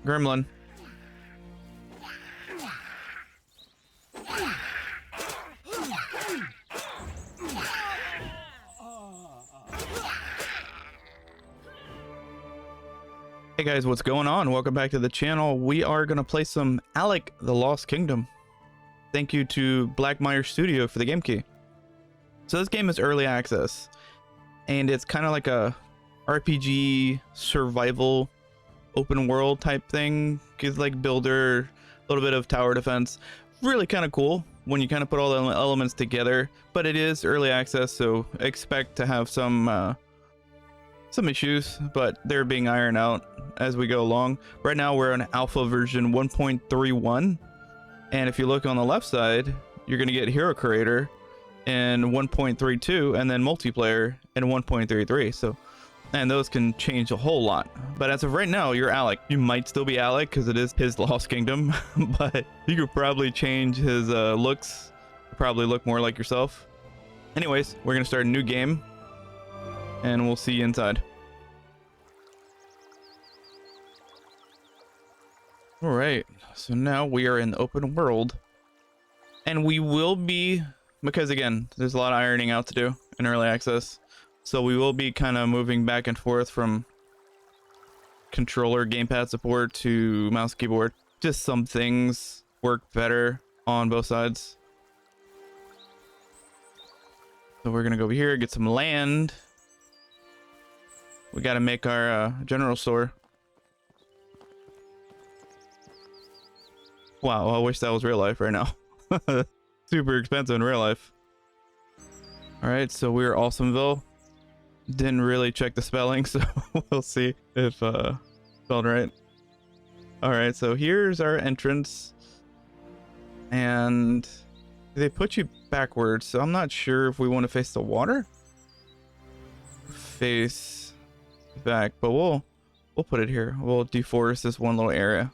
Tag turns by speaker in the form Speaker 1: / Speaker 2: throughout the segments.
Speaker 1: Gremlin. Hey guys, what's going on? Welcome back to the channel. We are going to play some Alek, the Lost Kingdom. Thank you to Blackmyers Studio for the game key. So this game is early access, and it's kind of like a RPG survival open world type thing. It's like builder, a little bit of tower defense. Really kind of cool when you kind of put all the elements together, but it is early access, so expect to have some issues, but they're being ironed out as we go along. Right now we're on alpha version 1.31, and if you look on the left side, you're going to get hero creator in 1.32 and then multiplayer in 1.33. So, and those can change a whole lot, but as of right now you're Alek. You might still be Alek because it is his Lost Kingdom, but you could probably change his looks, probably look more like yourself. Anyways, we're gonna start a new game and we'll see you inside. All right, so now we are in the open world, and we will be, because again, there's a lot of ironing out to do in early access, so we will be kind of moving back and forth from controller gamepad support to mouse and keyboard. Just some things work better on both sides. So we're gonna go over here, get some land. We got to make our general store. Wow, I wish that was real life right now. Super expensive in real life. All right, so we're Awesomeville. Didn't really check the spelling, so we'll see if spelled right. All right, so here's our entrance, and they put you backwards, so I'm not sure if we want to face the water, face back, but we'll put it here. We'll deforest this one little area.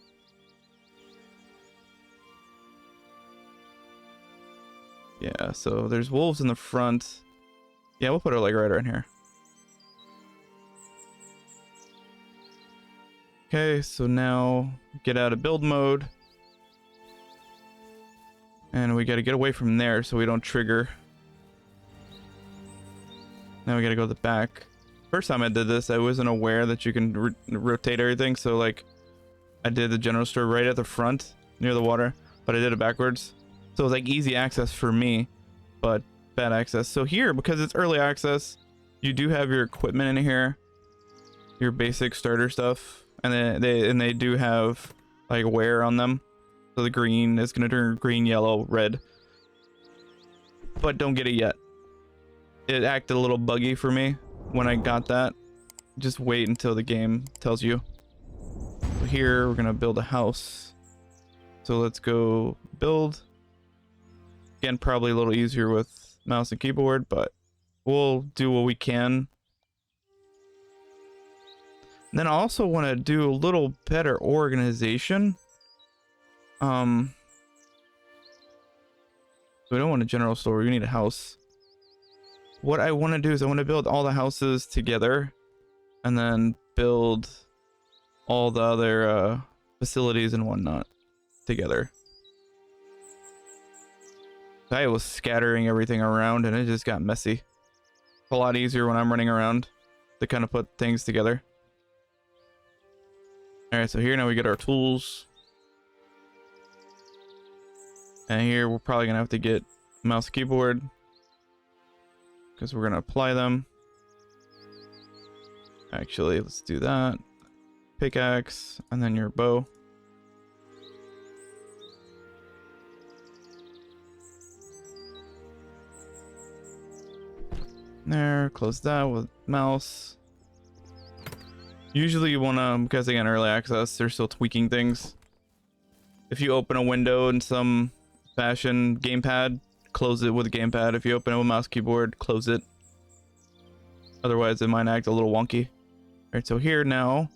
Speaker 1: Yeah, so there's wolves in the front. Yeah, we'll put it like right around here. Okay, so now get out of build mode, and we got to get away from there so we don't trigger. Now we got to go to the back. First time I did this, I wasn't aware that you can rotate everything, so like I did the general store right at the front near the water, but I did it backwards, so it was like easy access for me, but bad access. So here, because it's early access, you do have your equipment in here, your basic starter stuff, and then they do have like wear on them, so the green is going to turn green, yellow, red, but don't get it yet. It acted a little buggy for me when I got that. Just wait until the game tells you. So here we're gonna build a house, so let's go build. Again, probably a little easier with mouse and keyboard, but we'll do what we can. And then I also want to do a little better organization. We don't want a general store, we need a house. What I want to do is I want to build all the houses together and then build all the other facilities and whatnot together. I was scattering everything around and it just got messy. It's a lot easier when I'm running around to kind of put things together. Alright, so here now we get our tools. And here we're probably going to have to get mouse and keyboard, because we're going to apply them. Actually, let's do that. Pickaxe, and then your bow. There, close that with mouse. Usually you want to, because again, early access, they're still tweaking things. If you open a window in some fashion, gamepad, close it with a gamepad. If you open it with mouse keyboard, close it. Otherwise it might act a little wonky. Alright, so here now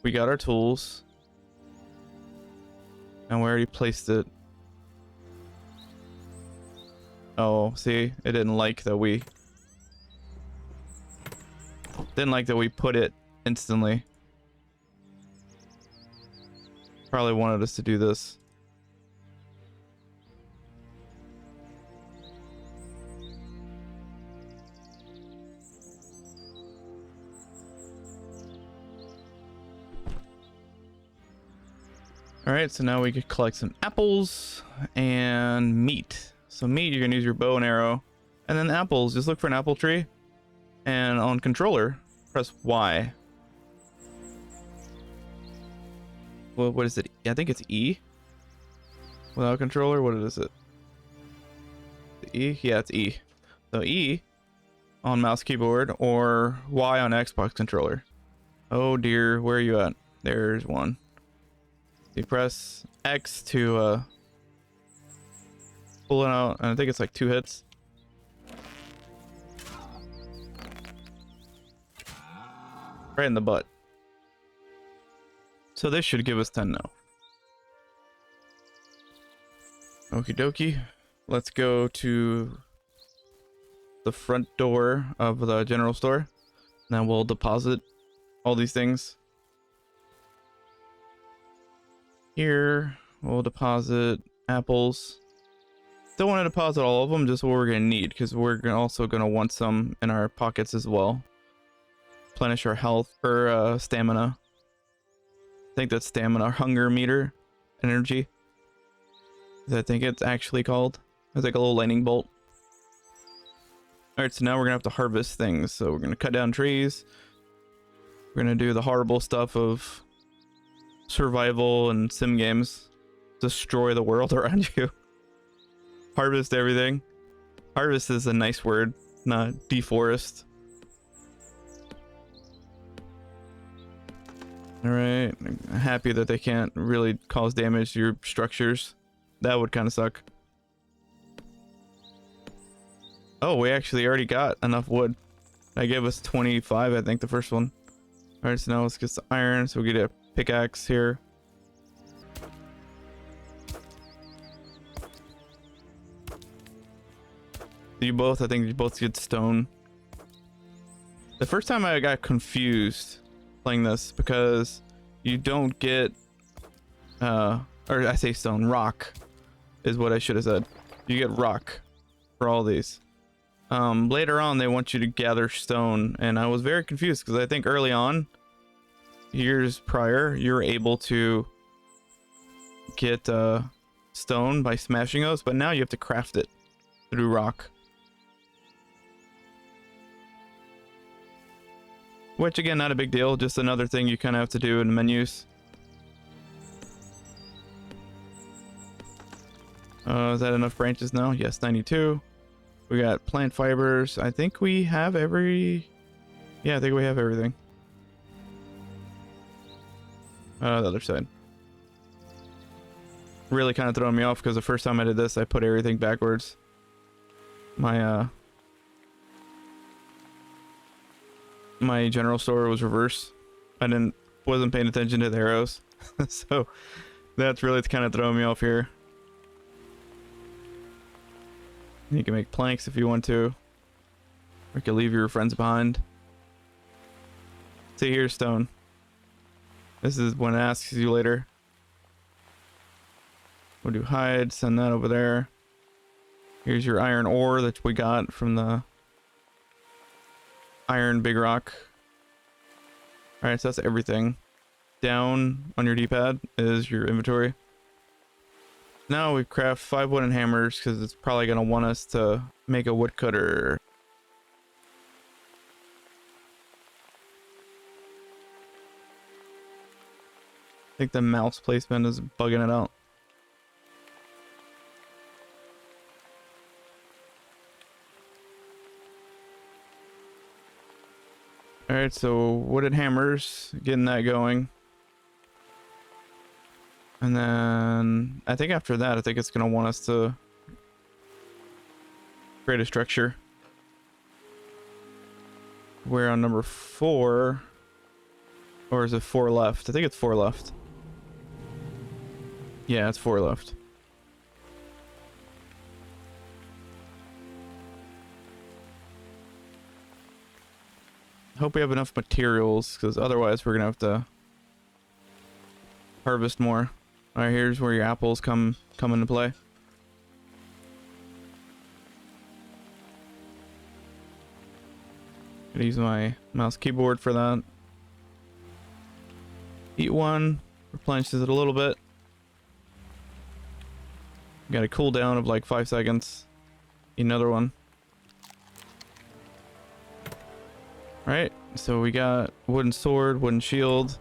Speaker 1: we got our tools, and we already placed it. Oh, see, it didn't like that we put it instantly. Probably wanted us to do this. All right, so now we could collect some apples and meat. So meat, you're gonna use your bow and arrow, and then apples, just look for an apple tree, and on controller, press Y. Well, what is it? I think it's E. Without controller, what is it? E? Yeah, it's E. So E on mouse keyboard or Y on Xbox controller. Oh dear, where are you at? There's one. You press X to pull it out, and I think it's like 2 hits. Right in the butt. So this should give us 10 now. Okie dokie. Let's go to the front door of the general store. Now we'll deposit all these things. Here, we'll deposit apples. Don't want to deposit all of them, just what we're going to need, because we're also going to want some in our pockets as well. Replenish our health or stamina. I think that's stamina, hunger meter, energy. I think it's actually called. It's like a little lightning bolt. Alright, so now we're going to have to harvest things. So we're going to cut down trees. We're going to do the horrible stuff of survival and sim games. Destroy the world around you. Harvest everything. Harvest is a nice word, not deforest. Alright, I'm happy that they can't really cause damage to your structures. That would kind of suck. Oh, we actually already got enough wood. That gave us 25, I think, the first one. Alright, so now let's get some iron, so we get a pickaxe here. I think you both get stone. The first time I got confused playing this because you don't get, or I say stone, rock is what I should have said. You get rock for all these. Later on, they want you to gather stone, and I was very confused because I think early on, years prior, you're able to get stone by smashing those, but now you have to craft it to do rock. Which again, not a big deal, just another thing you kind of have to do in the menus. Is that enough branches now? Yes, 92. We got plant fibers. I think we have every... Yeah, I think we have everything. The other side. Really kind of throwing me off because the first time I did this, I put everything backwards. My general store was reverse. I wasn't paying attention to the arrows. So that's really kind of throwing me off here. You can make planks if you want to. Or you can leave your friends behind. See, here's stone. This is when it asks you later. We'll do hide, send that over there. Here's your iron ore that we got from the iron big rock. Alright, so that's everything. Down on your D-pad is your inventory. Now we craft 5 wooden hammers because it's probably going to want us to make a woodcutter. I think the mouse placement is bugging it out. Alright, so wooden hammers, getting that going. And then I think after that, I think it's going to want us to create a structure. We're on number 4. Or is it 4 left? I think it's 4 left. Yeah, it's 4 left. Hope we have enough materials, because otherwise we're going to have to harvest more. All right, here's where your apples come into play. Gonna use my mouse keyboard for that. Eat one, replenishes it a little bit. Got a cooldown of like 5 seconds. Eat another one. Right, so we got wooden sword, wooden shield,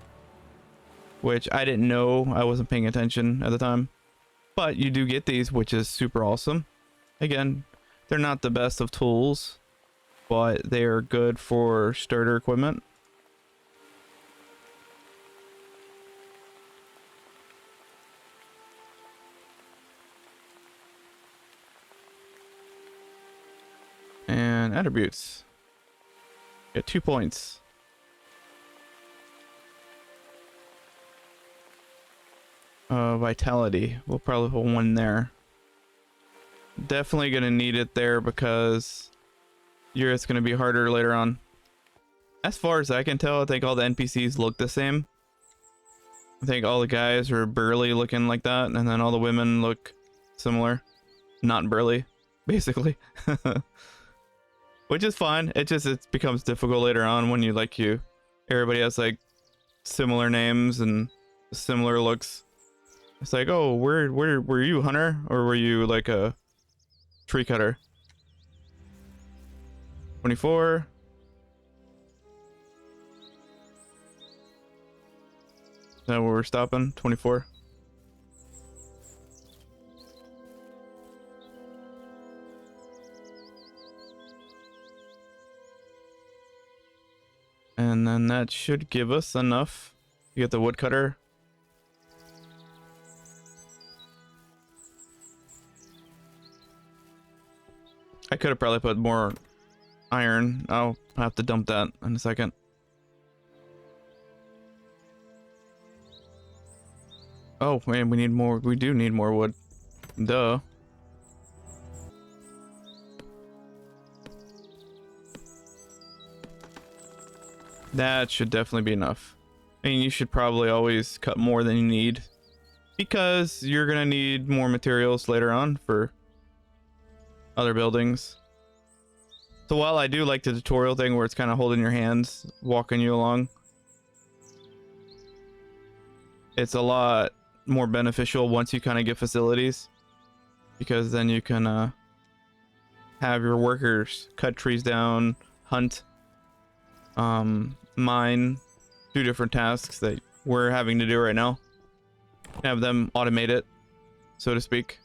Speaker 1: which I didn't know. I wasn't paying attention at the time. But you do get these, which is super awesome. Again, they're not the best of tools, but they are good for starter equipment. And attributes. Get 2 points. Vitality. We'll probably put 1 there. Definitely gonna need it there because it's gonna be harder later on. As far as I can tell, I think all the NPCs look the same. I think all the guys are burly looking like that, and then all the women look similar. Not burly, basically. Which is fine. It becomes difficult later on when everybody has like similar names and similar looks. It's like, oh, where were you, hunter, or were you like a tree cutter? 24. Is that where we're stopping? 24. And then that should give us enough to get the woodcutter. I could have probably put more iron. I'll have to dump that in a second. Oh man, we need more. We do need more wood. Duh. That should definitely be enough. I mean, you should probably always cut more than you need because you're gonna need more materials later on for other buildings. So while I do like the tutorial thing where it's kind of holding your hands, walking you along, it's a lot more beneficial once you kind of get facilities, because then you can have your workers cut trees down, hunt, mine, do different tasks that we're having to do right now. Have them automate it, so to speak.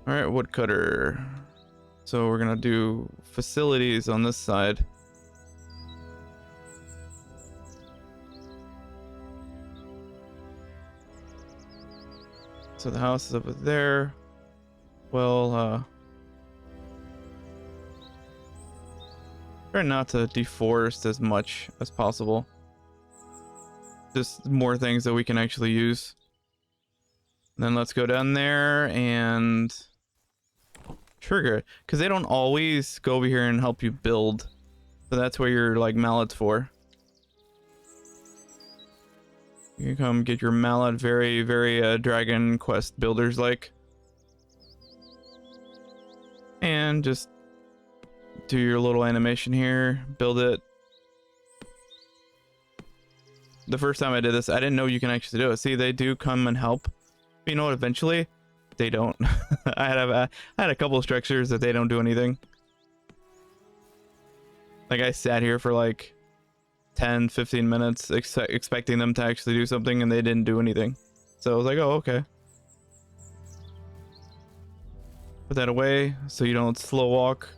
Speaker 1: All right, woodcutter. So we're gonna do facilities on this side. So the house is over there. Well, try not to deforest as much as possible. Just more things that we can actually use. Then let's go down there and trigger it, because they don't always go over here and help you build. So that's where your like mallet's for. You can come get your mallet, very Dragon Quest builders like, and just do your little animation here, build it. The first time I did this, I didn't know you can actually do it. See, they do come and help. But you know what? Eventually, they don't. I had a couple of structures that they don't do anything. Like I sat here for like 10-15 minutes expecting them to actually do something, and they didn't do anything. So I was like, oh, okay. Put that away so you don't slow walk.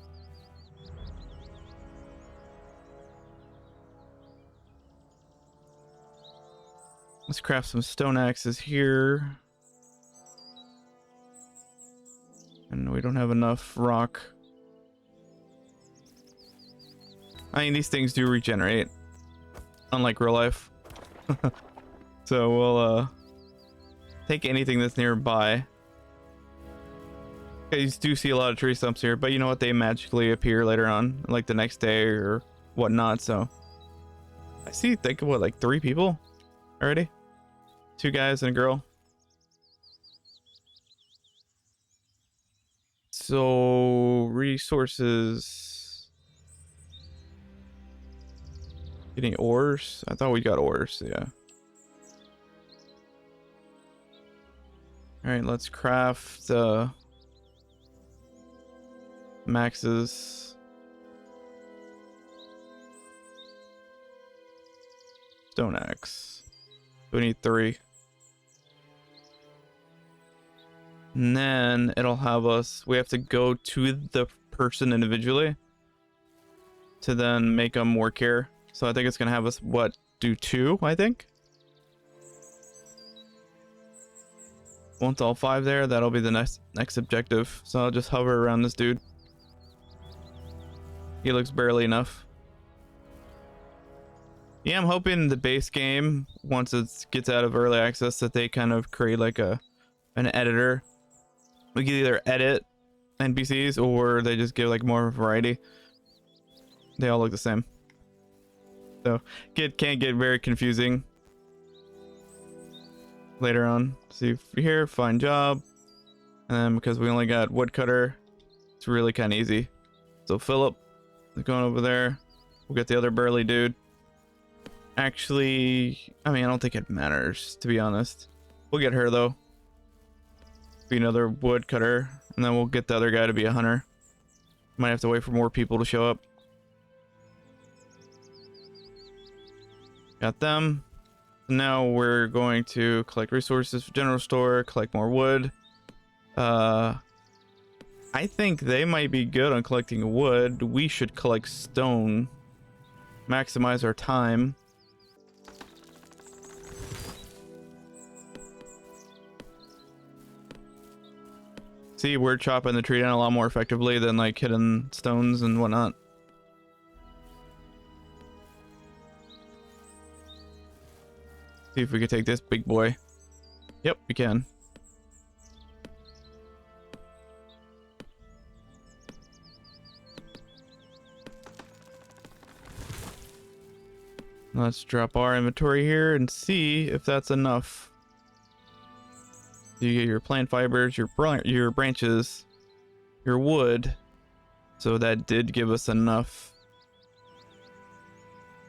Speaker 1: Let's craft some stone axes here. And we don't have enough rock. I mean, these things do regenerate, unlike real life. So we'll take anything that's nearby. You do see a lot of tree stumps here, but you know what? They magically appear later on, like the next day or whatnot, so I see, think of what, like 3 people already? 2 guys and a girl. So resources. Getting ores? I thought we got ores, yeah. Alright, let's craft Max's stone axe. We need 3. And then it'll have us, we have to go to the person individually to then make them work here. So I think it's gonna have us, what, do 2, I think? Once all 5 there, that'll be the next objective. So I'll just hover around this dude. He looks barely enough. Yeah, I'm hoping the base game, once it gets out of early access, that they kind of create like an editor. We can either edit NPCs or they just give like more variety. They all look the same. So can't get very confusing later on. See here, find job. And then because we only got woodcutter, it's really kind of easy. So Philip is going over there. We'll get the other burly dude. Actually, I mean, I don't think it matters, to be honest. We'll get her though. Be another woodcutter, and then we'll get the other guy to be a hunter. Might have to wait for more people to show up. Got them. Now we're going to collect resources for general store, collect more wood. I think they might be good on collecting wood. We should collect stone. Maximize our time. See, we're chopping the tree down a lot more effectively than like hitting stones and whatnot. See if we could take this big boy. Yep, we can. Let's drop our inventory here and see if that's enough. You get your plant fibers, your branches, your wood. So that did give us enough.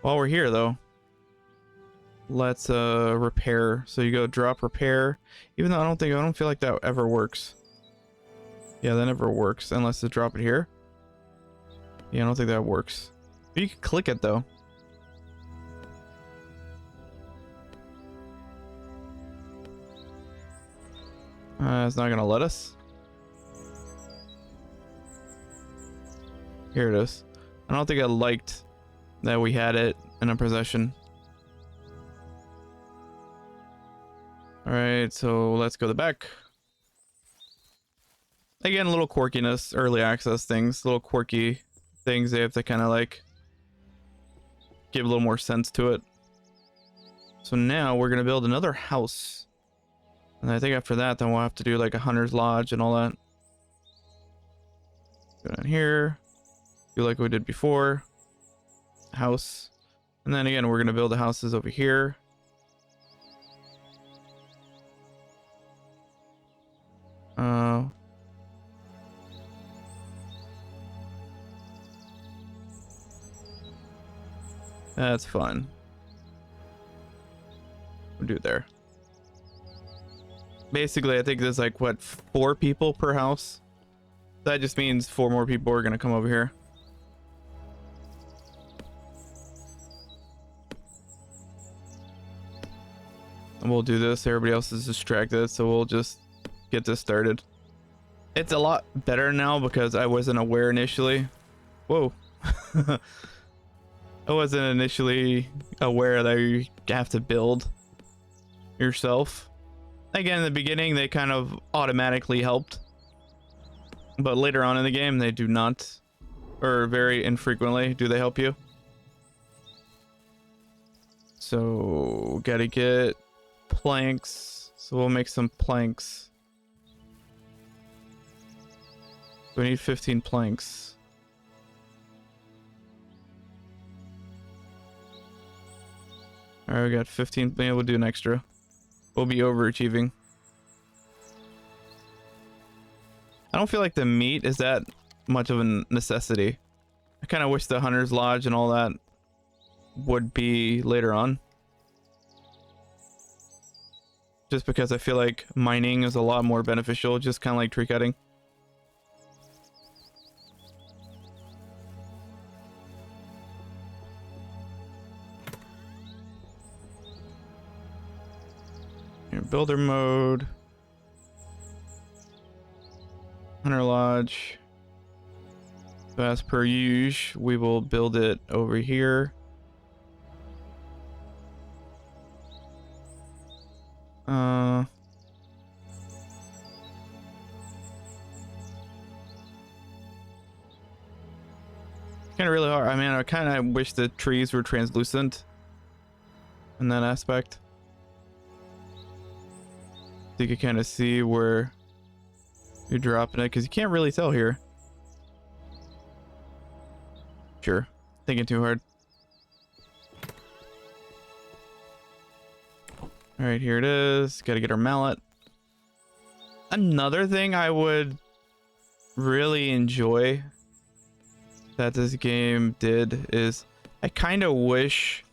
Speaker 1: While we're here though, let's repair. So you go drop repair. Even though I don't feel like that ever works. Yeah, that never works unless to drop it here. Yeah, I don't think that works. But you can click it though. It's not gonna let us. Here it is. I don't think I liked that we had it in our possession. Alright, so let's go to the back. Again, a little quirkiness, early access things, little quirky things they have to kind of like give a little more sense to it. So now we're gonna build another house. And I think after that, then we'll have to do like a hunter's lodge and all that. Go down here. Do like we did before. House. And then again, we're going to build the houses over here. That's fun. We'll do it there. Basically, I think there's like, what, 4 people per house? That just means 4 more people are going to come over here. And we'll do this. Everybody else is distracted, so we'll just get this started. It's a lot better now because I wasn't aware initially. Whoa. I wasn't initially aware that you have to build yourself. Again, in the beginning, they kind of automatically helped. But later on in the game, they do not. Or very infrequently do they help you. So, gotta get planks. So we'll make some planks. We need 15 planks. All right, we got 15. Maybe we'll do an extra. We'll be overachieving. I don't feel like the meat is that much of a necessity. I kind of wish the Hunter's Lodge and all that would be later on. Just because I feel like mining is a lot more beneficial, just kind of like tree cutting. Here, builder mode. Hunter Lodge. So as per usual, we will build it over here. Kind of really hard. I mean, I kind of wish the trees were translucent in that aspect. So you could kind of see where you're dropping it, because you can't really tell here. Sure, thinking too hard. All right, here it is. Got to get our mallet. Another thing I would really enjoy that this game did is I kind of wish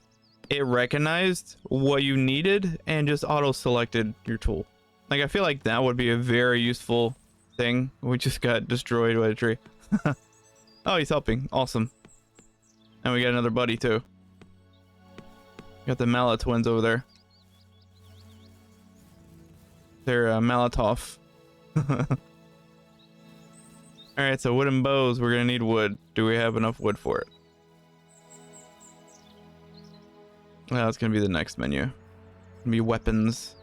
Speaker 1: it recognized what you needed and just auto selected your tool. Like, I feel like that would be a very useful thing. We just got destroyed by a tree. Oh, he's helping. Awesome. And we got another buddy too. Got the mallet twins over there. They're Malatov. Alright, so wooden bows. We're gonna need wood. Do we have enough wood for it? Well, that's gonna be the next menu. Gonna be weapons.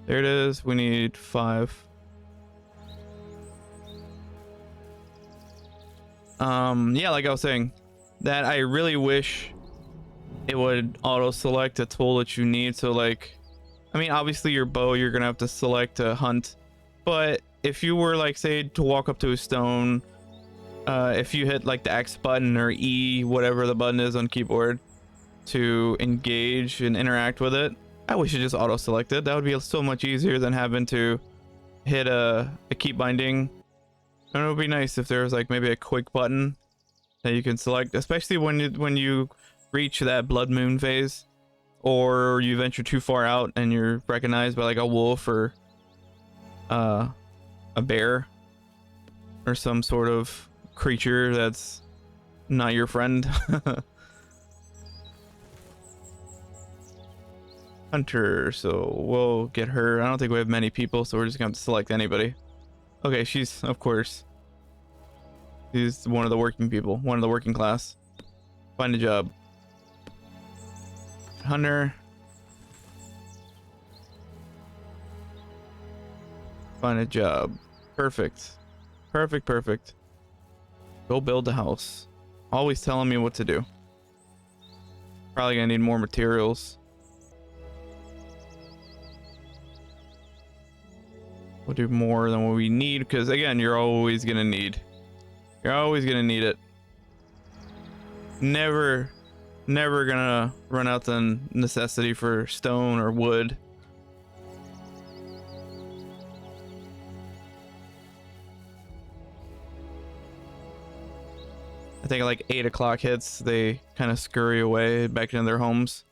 Speaker 1: There it is. We need 5. Yeah, like I was saying, that I really wish it would auto select a tool that you need. So like, I mean, obviously your bow, you're gonna have to select to hunt, but if you were like, say, to walk up to a stone, if you hit like the X button or E, whatever the button is on keyboard, to engage and interact with it, I wish it just auto selected. That would be so much easier than having to hit a keep binding. And it would be nice if there was like maybe a quick button that you can select, especially when you reach that blood moon phase, or you venture too far out and you're recognized by like a wolf or a bear or some sort of creature that's not your friend. Hunter, so we'll get her. I don't think we have many people, so we're just gonna have to select anybody. Okay, she's, of course, she's one of the working people, one of the working class. Find a job. Hunter. Find a job. Perfect. Perfect, perfect. Go build a house. Always telling me what to do. Probably gonna need more materials. We'll do more than what we need, because again, you're always gonna need it. Never gonna run out the necessity for stone or wood. I think like 8 o'clock hits, they kind of scurry away back into their homes.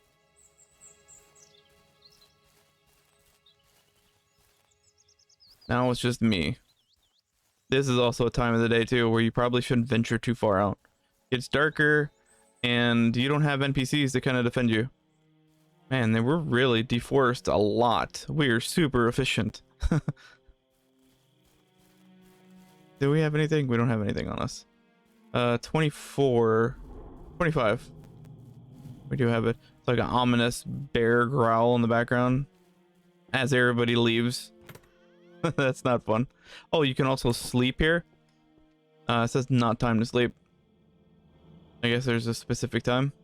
Speaker 1: Now it's just me. This is also a time of the day too where you probably shouldn't venture too far out. It's darker and you don't have NPCs to kind of defend you. Man, they were really deforest a lot. We are super efficient. Do we have anything? We don't have anything on us. 24, 25. We do have it. It's like an ominous bear growl in the background as everybody leaves. That's not fun. Oh, you can also sleep here. It says not time to sleep. I guess there's a specific time.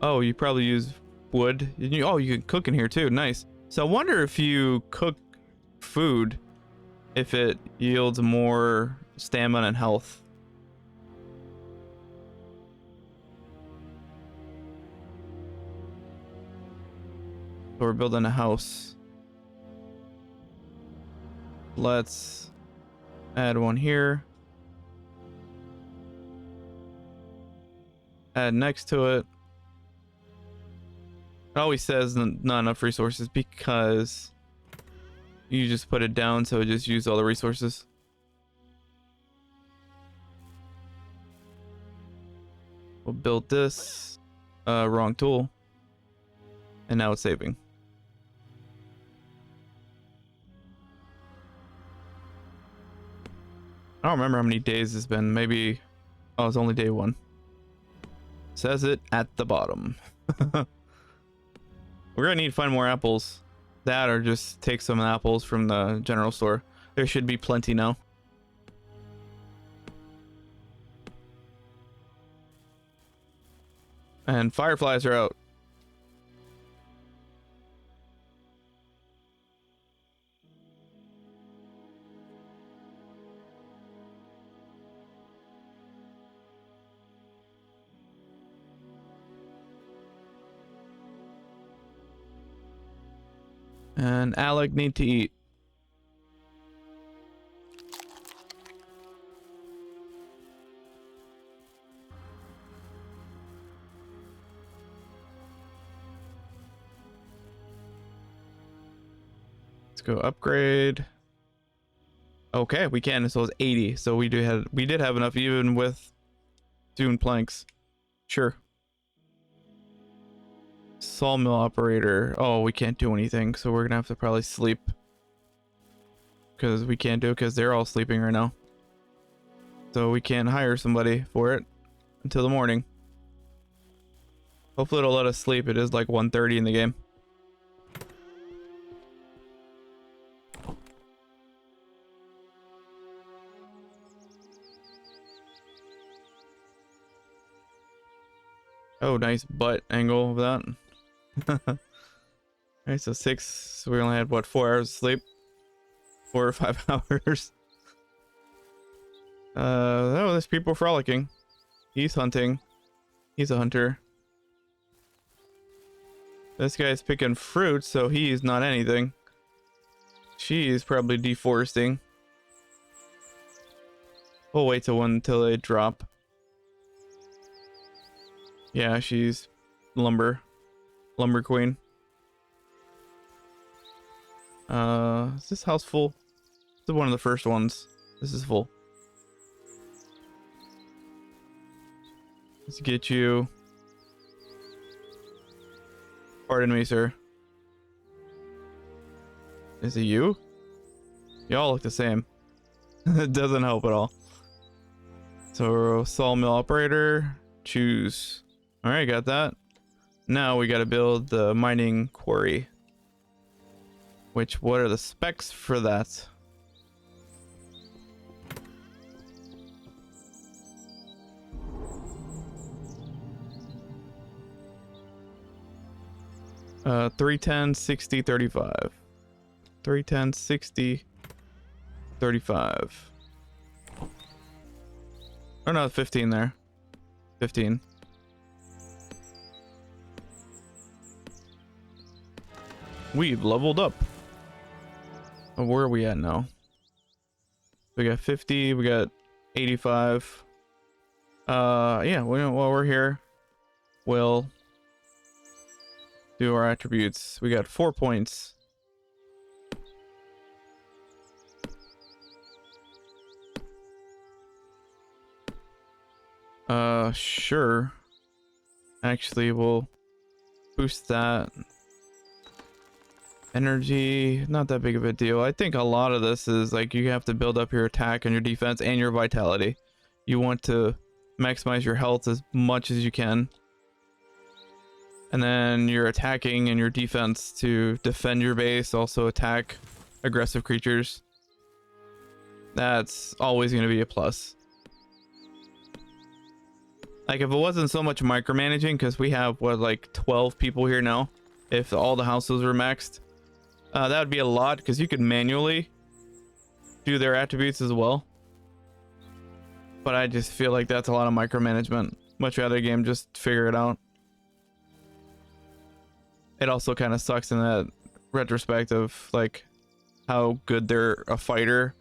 Speaker 1: Oh, you probably use wood. Oh, you can cook in here too. Nice. So I wonder if you cook food, if it yields more stamina and health. So we're building a house. Let's add one here. Add next to it. It always says not enough resources because you just put it down, so it just used all the resources. We'll build this. Wrong tool. And now it's saving. I don't remember how many days it's been. Maybe... Oh, it's only day 1. Says it at the bottom. We're gonna need to find more apples. That or just take some apples from the general store. There should be plenty now. And fireflies are out. And Alek need to eat. Let's go upgrade. Okay, we can. So it's 80. So we did have enough even with dune planks. Sure. Sawmill operator. Oh, we can't do anything, so we're gonna have to probably sleep. Because we can't do it because they're all sleeping right now. So we can't hire somebody for it until the morning. Hopefully it'll let us sleep. It is like 1:30 in the game. Oh, nice butt angle of that. Alright, so 6. So we only had what, 4 hours of sleep? 4 or 5 hours. Oh, there's people frolicking. He's hunting. He's a hunter. This guy's picking fruit, so he's not anything. She's probably deforesting. We'll wait until they drop. Yeah, she's lumber queen. Is this house full? This is one of the first ones. This is full. Let's get you. Pardon me, sir. Is it you? Y'all look the same. It doesn't help at all. So sawmill operator, choose. All right, got that. Now we got to build the mining quarry. Which, what are the specs for that? Uh, 310, 60, 35. 310, 60, 35. Oh no, 15 there. 15. We've leveled up. Oh, where are we at now? We got 50, we got 85. Yeah, while we're here, we'll do our attributes. We got 4 points. Sure. Actually, we'll boost that. Energy, not that big of a deal. I think a lot of this is like you have to build up your attack and your defense and your vitality. You want to maximize your health as much as you can. And then your attacking and your defense to defend your base, also attack aggressive creatures. That's always going to be a plus. Like if it wasn't so much micromanaging, because we have what, like 12 people here now, if all the houses were maxed. That would be a lot because you could manually do their attributes as well. But I just feel like that's a lot of micromanagement. Much rather game just figure it out. it also kind of sucks in that retrospect of like how good they're a fighter,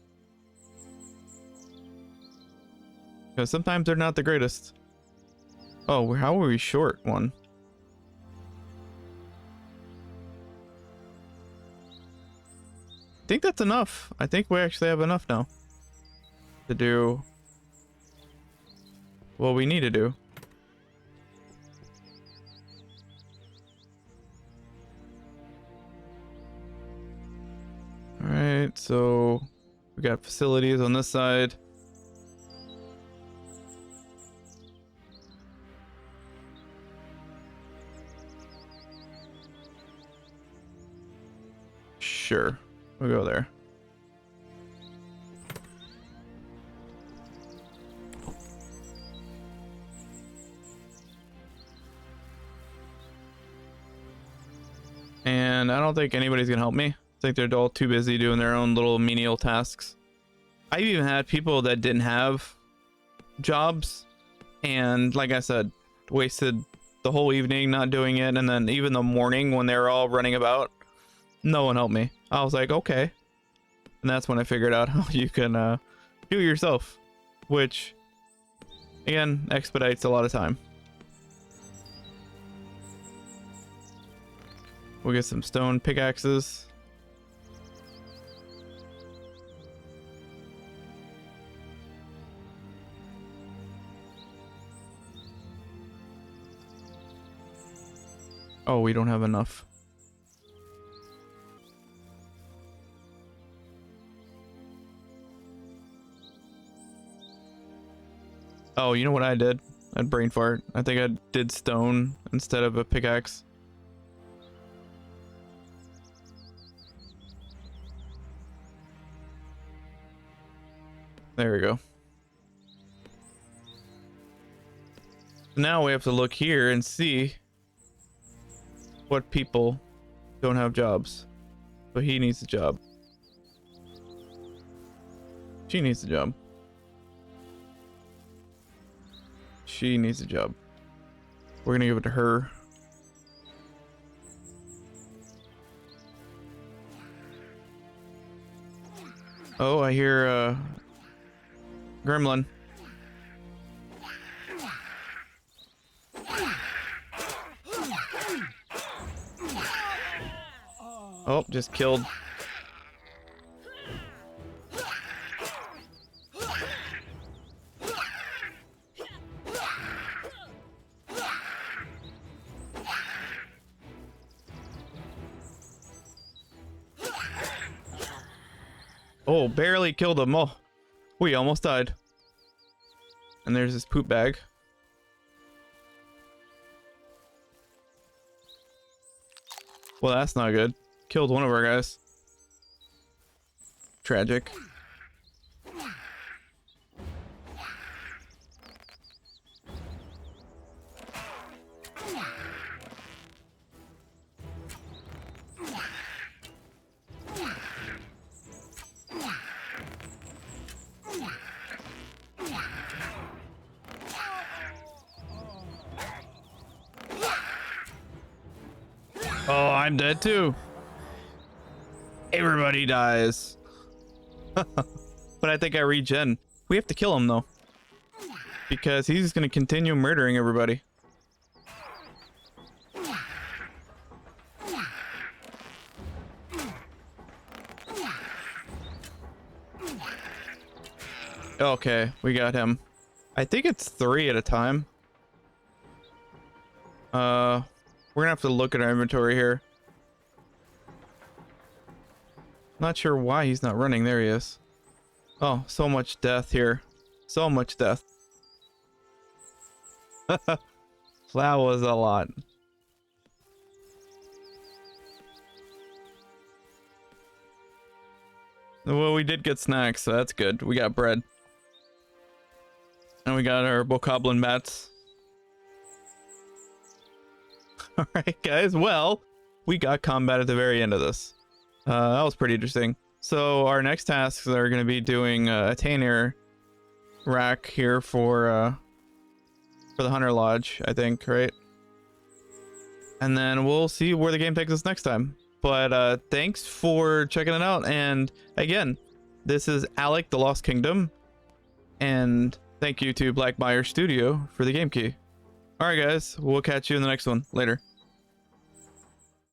Speaker 1: because sometimes they're not the greatest. Oh, how were we short one? I think that's enough. I think we actually have enough now to do what we need to do. All right, so we got facilities on this side. Sure, we'll go there. And I don't think anybody's gonna help me. I think they're all too busy doing their own little menial tasks. I've even had people that didn't have jobs, and like I said, wasted the whole evening not doing it, and then even the morning when they were all running about, no one helped me. I was like, okay. And that's when I figured out how you can do it yourself, which again expedites a lot of time. We'll get some stone pickaxes. Oh, we don't have enough. Oh, you know what I did? I had brain fart. I think I did stone instead of a pickaxe. There we go. Now we have to look here and see what people don't have jobs. So he needs a job. She needs a job. She needs a job. We're gonna give it to her. Oh, I hear gremlin. Oh, just killed. Oh, barely killed him. Oh, we almost died. And there's this poop bag. Well, that's not good. Killed one of our guys. Tragic. Oh, I'm dead too. Everybody dies. But I think I regen. We have to kill him though, because he's going to continue murdering everybody. Okay, we got him. I think it's 3 at a time. We're gonna have to look at our inventory here. Not sure why he's not running. There he is. Oh, so much death here. So much death. That was a lot. Well, we did get snacks, so that's good. We got bread. And we got our bokoblin bats. Alright guys, well, we got combat at the very end of this. That was pretty interesting. So our next tasks are going to be doing a Tainer rack here for the Hunter Lodge, I think, right? and then we'll see where the game takes us next time. But thanks for checking it out, and again, this is Alek, the Lost Kingdom, and thank you to Blackmyers Studio for the game key. All right, guys, we'll catch you in the next one. Later.